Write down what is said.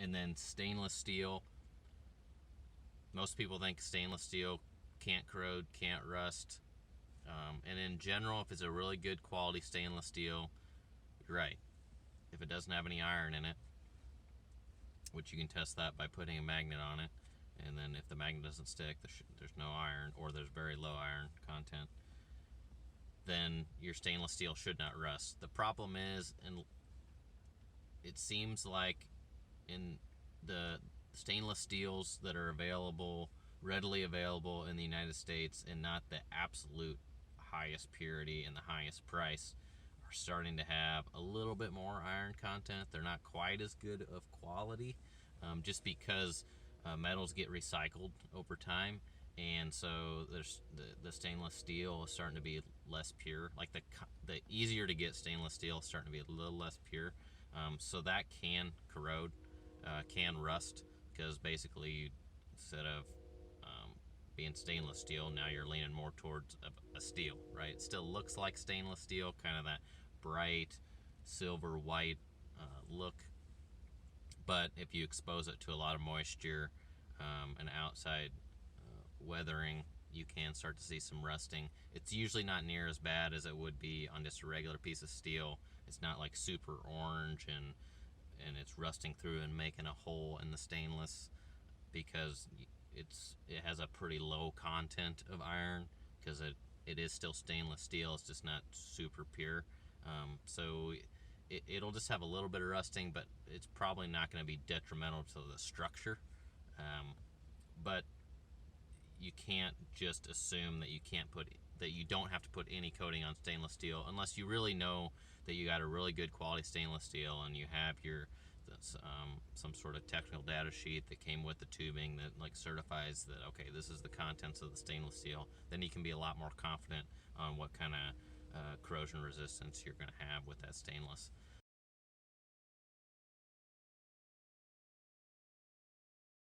And then stainless steel. Most people think stainless steel can't corrode, can't rust. And in general, if it's a really good quality stainless steel, you're right. If it doesn't have any iron in it, which you can test that by putting a magnet on it, and then if the magnet doesn't stick, there's no iron, or there's very low iron content, then your stainless steel should not rust. The problem is, and it seems like in the stainless steels that are readily available in the United States, and not the absolute highest purity and the highest price, are starting to have a little bit more iron content. They're not quite as good of quality, just because metals get recycled over time, and so there's the stainless steel is starting to be less pure. Like the easier to get stainless steel is starting to be a little less pure, so that can corrode, can rust, because basically instead of being stainless steel, now you're leaning more towards a steel, right? It still looks like stainless steel, kind of that bright silver white look, but if you expose it to a lot of moisture and outside weathering, you can start to see some rusting. It's usually not near as bad as it would be on just a regular piece of steel. It's not like super orange and it's rusting through and making a hole in the stainless, because it has a pretty low content of iron, because it is still stainless steel. It's just not super pure. So it'll just have a little bit of rusting, but it's probably not going to be detrimental to the structure. But you can't just assume that you don't have to put any coating on stainless steel, unless you really know that you got a really good quality stainless steel and you have some sort of technical data sheet that came with the tubing that like certifies that, okay, this is the contents of the stainless steel. Then you can be a lot more confident on what kind of corrosion resistance you're going to have with that stainless.